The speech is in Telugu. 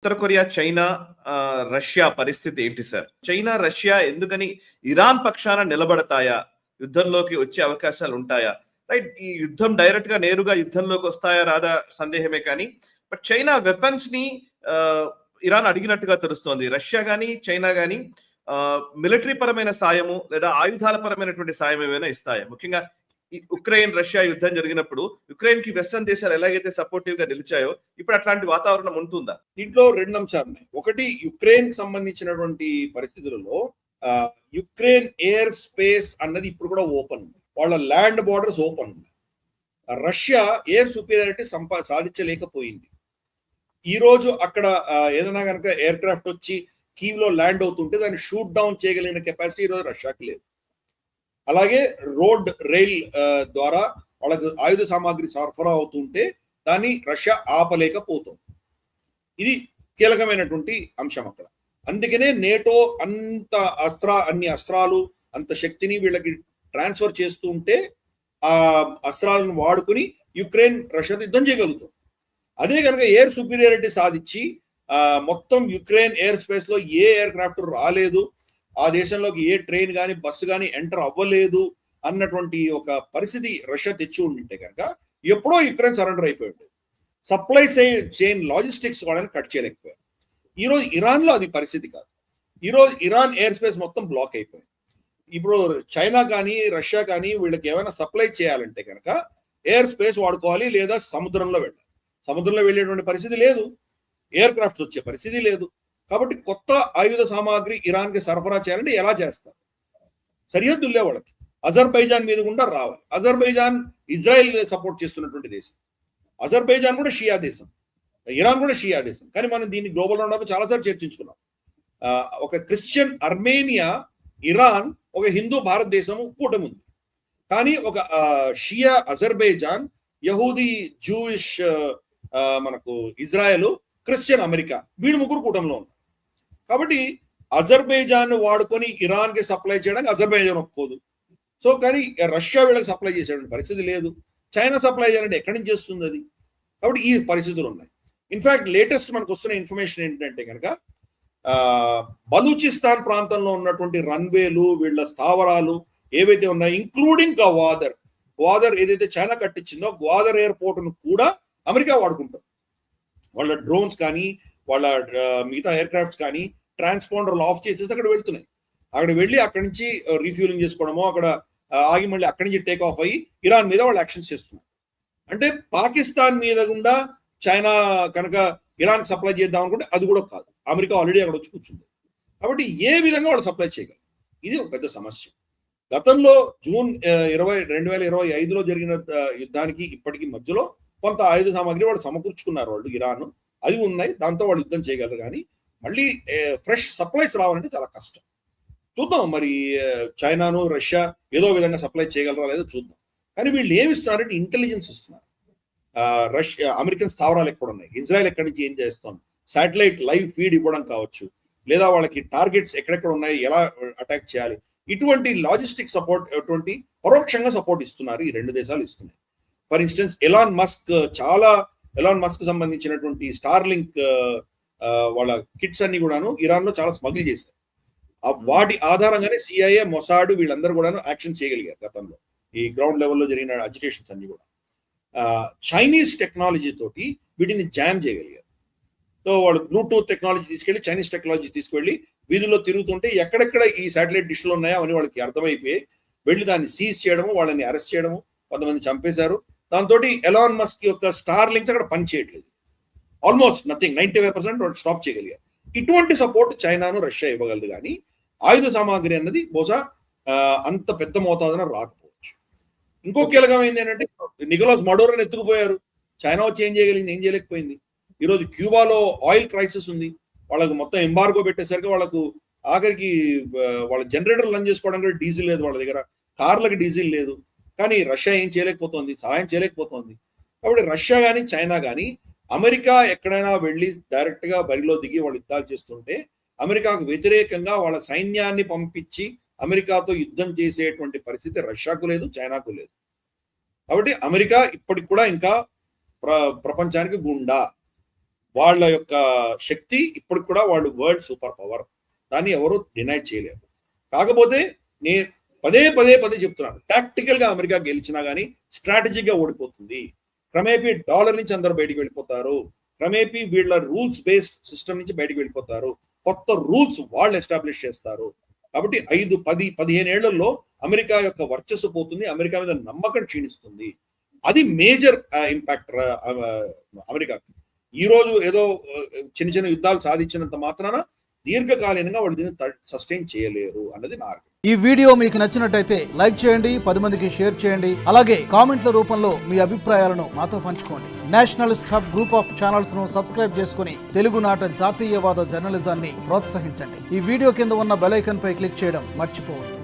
ఉత్తర కొరియా, చైనా, రష్యా పరిస్థితి ఏంటి సార్? చైనా, రష్యా ఎందుకని ఇరాన్ పక్షాన నిలబడతాయా? యుద్ధంలోకి వచ్చే అవకాశాలు ఉంటాయా? రైట్. ఈ యుద్ధం డైరెక్ట్ గా నేరుగా యుద్ధంలోకి వస్తాయా రాదా సందేహమే కానీ, బట్ చైనా వెపన్స్ ని ఇరాన్ అడిగినట్టుగా తెలుస్తోంది. రష్యా గాని, చైనా గాని మిలిటరీ పరమైన సాయము లేదా ఆయుధాల పరమైనటువంటి సాయం ఏమైనా ఇస్తాయా? ముఖ్యంగా ఈ ఉక్రెయిన్ రష్యా యుద్ధం జరిగినప్పుడు యుక్రెయిన్ కి వెస్టర్న్ దేశాలు ఎలాగైతే సపోర్టివ్ గా నిలిచాయో ఇప్పుడు అట్లాంటి వాతావరణం ఉంటుందా? దీంట్లో రెండు అంశాలు ఉన్నాయి. ఒకటి, యుక్రెయిన్ సంబంధించినటువంటి పరిస్థితులలో యుక్రెయిన్ ఎయిర్ స్పేస్ అన్నది ఇప్పుడు కూడా ఓపెన్ ఉంది. వాళ్ళ ల్యాండ్ బార్డర్స్ ఓపెన్ ఉంది. రష్యా ఎయిర్ సుపీరియారిటీ సాధించలేకపోయింది. ఈ రోజు అక్కడ ఏదైనా కనుక ఎయిర్ క్రాఫ్ట్ వచ్చి కీవ్ లో ల్యాండ్ అవుతుంటే దాన్ని షూట్ డౌన్ చేయగలిగిన కెపాసిటీ ఈ రోజు రష్యాకి లేదు. అలాగే రోడ్, రైల్ ద్వారా వాళ్ళకు ఆయుధ సామాగ్రి సరఫరా అవుతుంటే దాన్ని రష్యా ఆపలేకపోతుంది. ఇది కీలకమైనటువంటి అంశం అక్కడ. అందుకనే నేటో అన్ని అస్త్రాలు, అంత శక్తిని వీళ్ళకి ట్రాన్స్ఫర్ చేస్తూ ఉంటే ఆ అస్త్రాలను వాడుకుని యుక్రెయిన్ రష్యా యుద్ధం చేయగలుగుతుంది. అదే కనుక ఎయిర్ సుపీరియారిటీ సాధించి మొత్తం యుక్రెయిన్ ఎయిర్ స్పేస్ లో ఏ ఎయిర్ క్రాఫ్ట్ రాలేదు, ఆ దేశంలోకి ఏ ట్రైన్ కానీ బస్సు కానీ ఎంటర్ అవ్వలేదు అన్నటువంటి ఒక పరిస్థితి రష్యా తెచ్చి ఉండింటే కనుక ఎప్పుడో యుక్రెయిన్ సరెండర్ అయిపోయింది. సప్లై చైన్ లాజిస్టిక్స్ వాళ్ళని కట్ చేయలేకపోయారు. ఈరోజు ఇరాన్ లో అది పరిస్థితి కాదు. ఈరోజు ఇరాన్ ఎయిర్ స్పేస్ మొత్తం బ్లాక్ అయిపోయింది. ఇప్పుడు చైనా కానీ రష్యా కానీ వీళ్ళకి ఏమైనా సప్లై చేయాలంటే కనుక ఎయిర్ స్పేస్ వాడుకోవాలి, లేదా సముద్రంలో వెళ్ళాలి. సముద్రంలో వెళ్ళేటువంటి పరిస్థితి లేదు, ఎయిర్ క్రాఫ్ట్ వచ్చే పరిస్థితి లేదు. కాబట్టి కొత్త ఆయుధ సామాగ్రి ఇరాన్ కి సరఫరా చేయాలంటే ఎలా చేస్తారు? సరిహద్దులే వాళ్ళకి అజర్బైజాన్ మీద గుండా రావాలి. అజర్బైజాన్ ఇజ్రాయెల్ సపోర్ట్ చేస్తున్నటువంటి దేశం. అజర్బైజాన్ కూడా షియా దేశం, ఇరాన్ కూడా షియా దేశం. కానీ మనం దీన్ని గ్లోబల్ రౌండప్ చాలాసార్లు చర్చించుకున్నాం. ఒక క్రిస్టియన్ అర్మేనియా, ఇరాన్, ఒక హిందూ భారతదేశం కూటమి ఉంది. కానీ ఒక షియా అజర్బైజాన్, యహూదీ, జూయిష్ మనకు ఇజ్రాయెల్, క్రిస్టియన్ అమెరికా, వీళ్ళు ముగ్గురు కూటమిలో ఉన్నారు. కాబట్టి అజర్బైజాన్ వాడుకొని ఇరాన్ కి సప్లై చేయడానికి అజర్బైజాన్ ఒప్పుకోదు. సో కానీ రష్యా వీళ్ళకి సప్లై చేసేటువంటి పరిస్థితి లేదు. చైనా సప్లై చేయాలంటే ఎక్కడి నుంచి చేస్తుంది అది? కాబట్టి ఈ పరిస్థితులు ఉన్నాయి. ఇన్ఫాక్ట్ లేటెస్ట్ మనకు వస్తున్న ఇన్ఫర్మేషన్ ఏంటంటే కనుక బలూచిస్తాన్ ప్రాంతంలో ఉన్నటువంటి రన్వేలు, వీళ్ళ స్థావరాలు ఏవైతే ఉన్నాయో, ఇంక్లూడింగ్ గ్వాదర్ ఏదైతే చైనా కట్టించిందో గ్వాదర్ ఎయిర్పోర్ట్ ను కూడా అమెరికా వాడుకుంటుంది. వాళ్ళ డ్రోన్స్ కానీ వాళ్ళ మిగతా ఎయిర్ క్రాఫ్ట్స్ కానీ ట్రాన్స్పాండర్లు ఆఫ్ చేసేసి అక్కడ వెళ్తున్నాయి. అక్కడ వెళ్ళి అక్కడి నుంచి రీఫ్యూలింగ్ చేసుకోవడమో, అక్కడ ఆగి మళ్ళీ అక్కడి నుంచి టేక్ ఆఫ్ అయ్యి ఇరాన్ మీద వాళ్ళు యాక్షన్స్ చేస్తున్నారు. అంటే పాకిస్తాన్ మీద గుండా చైనా కనుక ఇరాన్ సప్లై చేద్దాం అనుకుంటే అది కూడా కాదు. అమెరికా ఆల్రెడీ అక్కడ వచ్చి కూర్చుంది. కాబట్టి ఏ విధంగా వాళ్ళు సప్లై చేయగలరు? ఇది ఒక పెద్ద సమస్య. గతంలో జూన్ 2025లో జరిగిన యుద్ధానికి ఇప్పటికీ మధ్యలో కొంత ఆయుధ సామాగ్రి వాళ్ళు సమకూర్చుకున్నారు, వాళ్ళు ఇరాన్, అది ఉన్నాయి, దాంతో వాళ్ళు యుద్ధం చేయగలరు. కానీ మళ్ళీ ఫ్రెష్ సప్లైస్ రావాలంటే చాలా కష్టం. చూద్దాం మరి చైనాను రష్యా ఏదో విధంగా సప్లై చేయగలరా లేదో చూద్దాం. కానీ వీళ్ళు ఏమి ఇస్తున్నారంటే ఇంటెలిజెన్స్ ఇస్తున్నారు. రష్యా, అమెరికన్ స్థావరాలు ఎక్కడ ఉన్నాయి, ఇజ్రాయెల్ ఎక్కడి నుంచి ఏం చేస్తాం, శాటిలైట్ లైవ్ ఫీడ్ ఇవ్వడం కావచ్చు, లేదా వాళ్ళకి టార్గెట్స్ ఎక్కడెక్కడ ఉన్నాయి, ఎలా అటాక్ చేయాలి, ఇటువంటి లాజిస్టిక్ సపోర్ట్, అటువంటి పరోక్షంగా సపోర్ట్ ఇస్తున్నారు ఈ రెండు దేశాలు ఇస్తున్నాయి. ఫర్ ఇన్స్టెన్స్ ఎలాన్ మస్క్ సంబంధించినటువంటి స్టార్లింక్ వాళ్ళ కిట్స్ అన్ని కూడాను ఇరాన్ లో చాలా స్మగిల్ చేశారు. వాటి ఆధారంగానే సిఐఏ, మొసాడ్ వీళ్ళందరూ కూడాను యాక్షన్ చేయగలిగారు గతంలో. ఈ గ్రౌండ్ లెవెల్లో జరిగిన అజిటేషన్స్ అన్ని కూడా చైనీస్ టెక్నాలజీ తోటి వీటిని జామ్ చేయగలిగారు. సో వాళ్ళు బ్లూటూత్ టెక్నాలజీ తీసుకెళ్లి, చైనీస్ టెక్నాలజీ తీసుకెళ్లి వీధుల్లో తిరుగుతుంటే ఎక్కడెక్కడ ఈ శాటిలైట్ డిష్లు ఉన్నాయో అని వాళ్ళకి అర్థమైపోయి వెళ్ళి దాన్ని సీజ్ చేయడము, వాళ్ళని అరెస్ట్ చేయడము, కొంతమంది చంపేశారు. దాంతో ఎలాన్ మస్క్ యొక్క స్టార్ లింక్స్ అక్కడ పని చేయట్లేదు. ఆల్మోస్ట్ నథింగ్, 95% స్టాప్ చేయగలిగారు. ఇటువంటి సపోర్ట్ చైనాను రష్యా ఇవ్వగలదు. కానీ ఆయుధ సామాగ్రి అన్నది బహుశా అంత పెద్ద మోతాదున రాకపోవచ్చు. ఇంకో కీలకమైంది ఏంటంటే నికోలాస్ మడోరోని ఎత్తుకుపోయారు. చైనా వచ్చి ఏం చేయగలిగింది? ఏం చేయలేకపోయింది. ఈరోజు క్యూబాలో ఆయిల్ క్రైసిస్ ఉంది. వాళ్ళకు మొత్తం ఎంబార్గో పెట్టేసరికి వాళ్ళకు ఆఖరికి వాళ్ళ జనరేటర్ రన్ చేసుకోవడానికి డీజిల్ లేదు వాళ్ళ దగ్గర, కార్లకు డీజిల్ లేదు. కానీ రష్యా ఏం చేయలేకపోతుంది, సహాయం చేయలేకపోతుంది. కాబట్టి రష్యా కానీ చైనా కానీ అమెరికా ఎక్కడైనా వెళ్ళి డైరెక్ట్ గా బరిలో దిగి వాళ్ళు యుద్ధాలు చేస్తుంటే అమెరికాకు వ్యతిరేకంగా వాళ్ళ సైన్యాన్ని పంపించి అమెరికాతో యుద్ధం చేసేటువంటి పరిస్థితి రష్యాకు లేదు, చైనాకు లేదు. కాబట్టి అమెరికా ఇప్పటికి కూడా ఇంకా ప్రపంచానికి గుండా. వాళ్ళ యొక్క శక్తి ఇప్పటికి కూడా వాళ్ళు వరల్డ్ సూపర్ పవర్, దాన్ని ఎవరు డినై చేయలేరు. కాకపోతే నేను పదే చెప్తున్నాను, టాక్టికల్ గా అమెరికా గెలిచినా కానీ స్ట్రాటజిక్ గా ఓడిపోతుంది. క్రమేపీ డాలర్ నుంచి అందరు బయటికి వెళ్ళిపోతారు, క్రమేపీ వీళ్ళ రూల్స్ బేస్డ్ సిస్టమ్ నుంచి బయటికి వెళ్ళిపోతారు, కొత్త రూల్స్ వాళ్ళు ఎస్టాబ్లిష్ చేస్తారు. కాబట్టి 5, 10, 15 ఏళ్లలో అమెరికా యొక్క వర్చస్సు పోతుంది, అమెరికా మీద నమ్మకం క్షీణిస్తుంది. అది మేజర్ ఇంపాక్ట్ అమెరికాకి. ఈ రోజు ఏదో చిన్న యుద్ధాలు సాధించినంత మాత్రాన దీర్ఘకాలీనంగా వాళ్ళు దీన్ని సస్టైన్ చేయలేరు అన్నది నా ఆర్గ్యుమెంట్. ఈ వీడియో మీకు నచ్చినట్టయితే లైక్ చేయండి, 10 మందికి షేర్ చేయండి. అలాగే కామెంట్ల రూపంలో మీ అభిప్రాయాలను మాతో పంచుకోండి. Nationalist hub group of channels ను సబ్స్క్రైబ్ చేసుకుని తెలుగునాట జాతీయవాద జర్నలిజాన్ని ప్రోత్సహించండి. ఈ వీడియో కింద ఉన్న బెల్ ఐకాన్ పై క్లిక్ చేయడం మర్చిపోవద్దు.